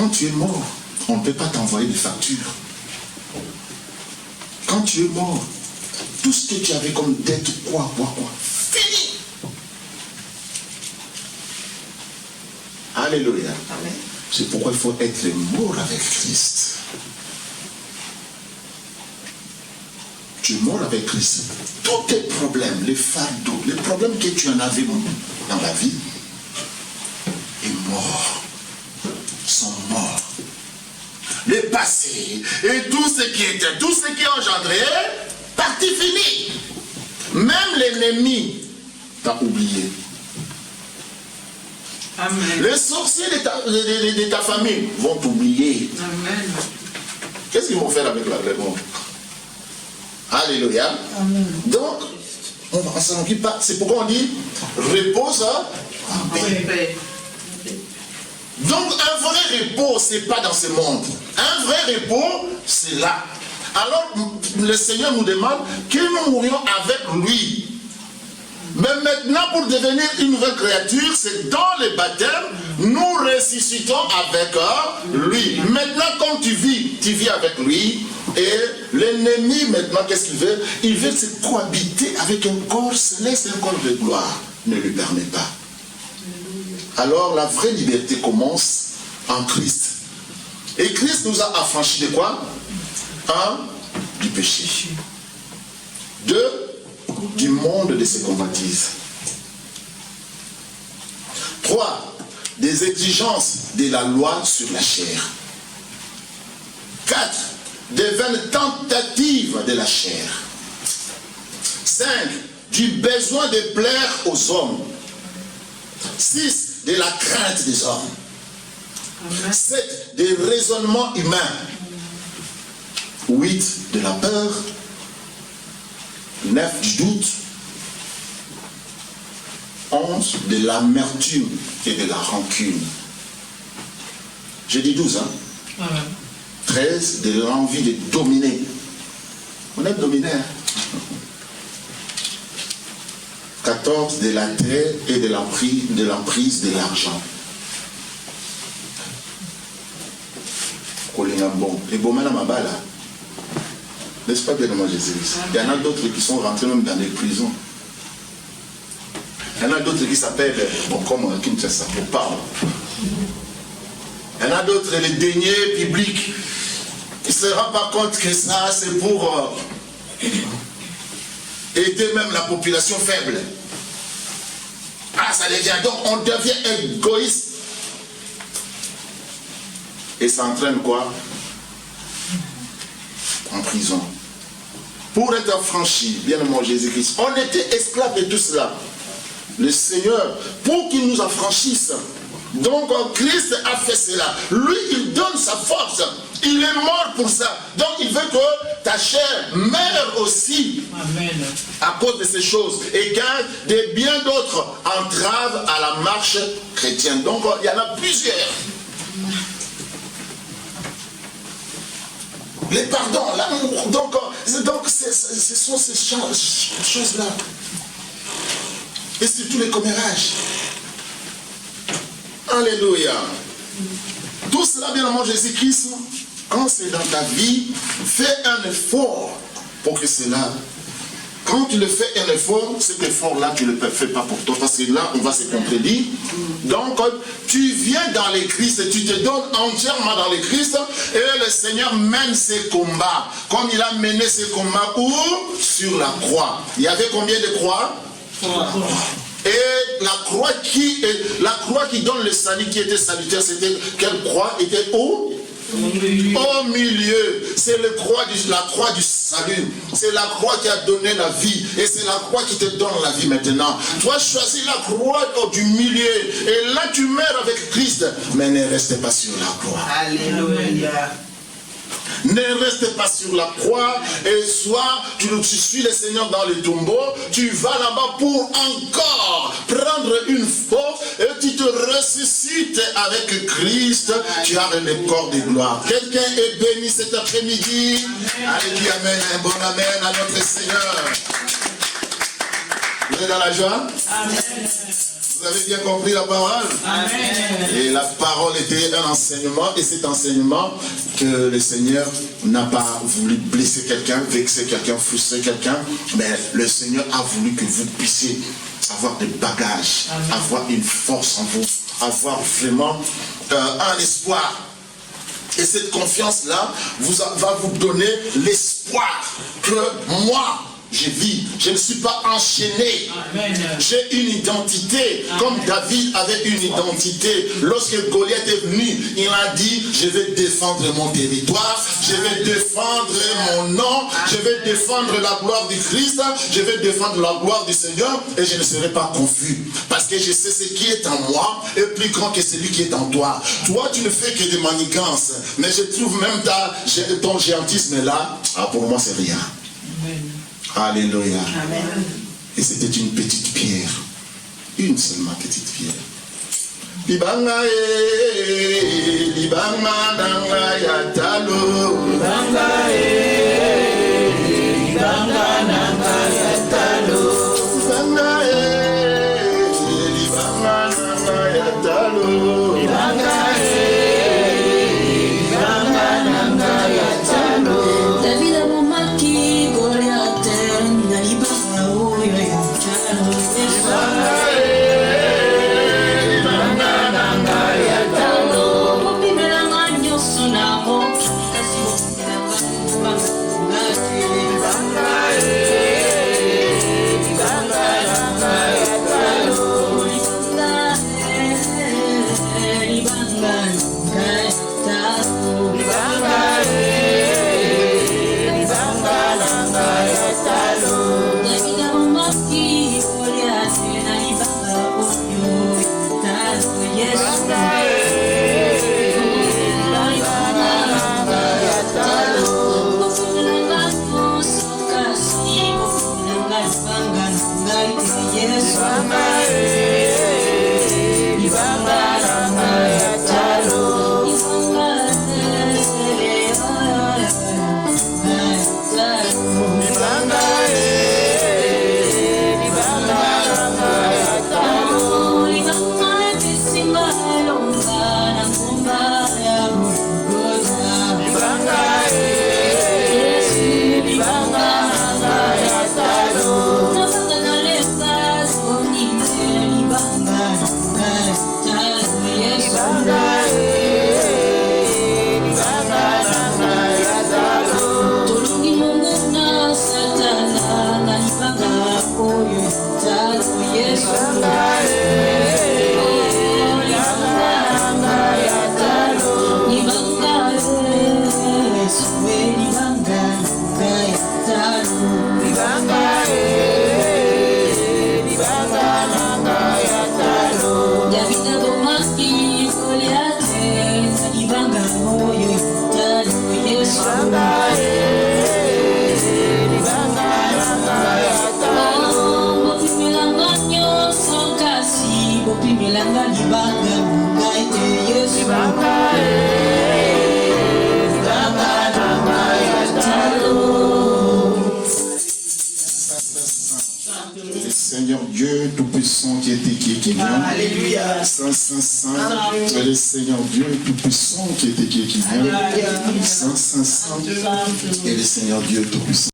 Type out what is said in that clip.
quand tu es mort, on ne peut pas t'envoyer des factures. Quand tu es mort, tout ce que tu avais comme dette, quoi, fini. Alléluia. Amen. C'est pourquoi il faut être mort avec Christ. Tu es mort avec Christ. Tous tes problèmes, les fardeaux, les problèmes que tu en avais dans la vie, est mort. Sont morts. Le passé et tout ce qui était, tout ce qui est engendré, parti fini. Même l'ennemi t'a oublié. Amen. Les sorciers de ta famille vont t'oublier. Amen. Qu'est-ce qu'ils vont faire avec la vraie mort? Alléluia. Amen. Donc, on s'en occupe pas. C'est pourquoi on dit repose en paix. Donc, un vrai repos, c'est pas dans ce monde. Un vrai repos, c'est là. Alors, le Seigneur nous demande que nous mourions avec lui. Mais maintenant, pour devenir une nouvelle créature, c'est dans le baptême, nous ressuscitons avec lui. Maintenant, quand tu vis avec lui. Et l'ennemi, maintenant, qu'est-ce qu'il veut? Il veut se cohabiter avec un corps céleste, un corps de gloire. Ne lui permet pas. Alors, la vraie liberté commence en Christ. Et Christ nous a affranchis de quoi? 1. Du péché. 2. Du monde de ses convoitises. 3. Des exigences de la loi sur la chair. 4. Des vaines tentatives de la chair. 5. Du besoin de plaire aux hommes. 6. De la crainte des hommes. 7. Des raisonnements humains. 8. De la peur. 9. Du doute. 11. De l'amertume et de la rancune. J'ai dit 12, hein? Amen. 13. De l'envie de dominer. On est dominé, hein? 14. De l'attrait et de l'emprise de l'argent. Et bon, maintenant, ma balle, n'est-ce pas bien, moi, Jésus? Il y en a d'autres qui sont rentrés même dans les prisons. Il y en a d'autres qui s'appellent, bon, comme Kinshasa, on parle. Il y en a d'autres, les deniers publics. Il ne se rend pas compte que ça, c'est pour aider même la population faible. Ah, ça devient, donc on devient égoïste. Et ça entraîne quoi? En prison. Pour être affranchi, bien aimé Jésus-Christ, on était esclaves de tout cela. Le Seigneur, pour qu'il nous affranchisse, donc Christ a fait cela. Lui, il donne sa force. Il est mort pour ça. Donc il veut que ta chair meure aussi. Amen. À cause de ces choses. Et car de bien d'autres entravent à la marche chrétienne. Donc il y en a plusieurs. Les pardons, l'amour. Donc ce sont ces choses-là. Et surtout les commérages. Alléluia. Tout cela, bien aimé Jésus-Christ, quand c'est dans ta vie, fais un effort pour que cela. Quand tu le fais un effort, cet effort-là, tu ne le fais pas pour toi, parce que là, on va se contredire. Donc, tu viens dans le Christ, tu te donnes entièrement dans le Christ, et le Seigneur mène ses combats. Comme il a mené ses combats, où? Sur la croix. Il y avait combien de croix? 3. Et la croix qui donne le salut, qui était salutaire, c'était quelle croix? Était où? Au milieu. C'est la croix du salut. C'est la croix qui a donné la vie. Et c'est la croix qui te donne la vie maintenant. Toi, choisis la croix du milieu. Et là, tu meurs avec Christ. Mais ne restez pas sur la croix. Alléluia. Ne reste pas sur la croix et soit tu suis le Seigneur dans le tombeau, tu vas là-bas pour encore prendre une force et tu te ressuscites avec Christ, tu as le corps de gloire. Quelqu'un est béni cet après-midi. Allez, dis amen, un bon amen à notre Seigneur. Vous êtes dans la joie? Amen. Vous avez bien compris la parole? Amen. Et la parole était un enseignement, et cet enseignement que le Seigneur n'a pas voulu blesser quelqu'un, vexer quelqu'un, frustrer quelqu'un, mais le Seigneur a voulu que vous puissiez avoir des bagages, avoir une force en vous, avoir vraiment un espoir. Et cette confiance-là va vous donner l'espoir que moi, je vis, je ne suis pas enchaîné. J'ai une identité, comme David avait une identité. Lorsque Goliath est venu, il a dit, je vais défendre mon territoire, je vais défendre mon nom, je vais défendre la gloire du Christ, je vais défendre la gloire du Seigneur, et je ne serai pas confus. Parce que je sais ce qui est en moi est plus grand que celui qui est en toi. Toi, tu ne fais que des manigances, mais je trouve même ton géantisme là, pour moi c'est rien. Alléluia. Amen. Et c'était une petite pierre. Une seulement petite pierre. Libanga libanga nanga ya talo. Libanga libanga nanga ya talo. Libanga libanga nanga ya talo. Libanga libanga nanga ya talo. David a momaki Goliath. Seigneur Dieu Tout-Puissant qui était qui vient. Alléluia. Saint, Saint, Saint. Le Seigneur Dieu Tout-Puissant qui était qui vient. Saint, Saint, Saint. Et le Seigneur Dieu Tout-Puissant.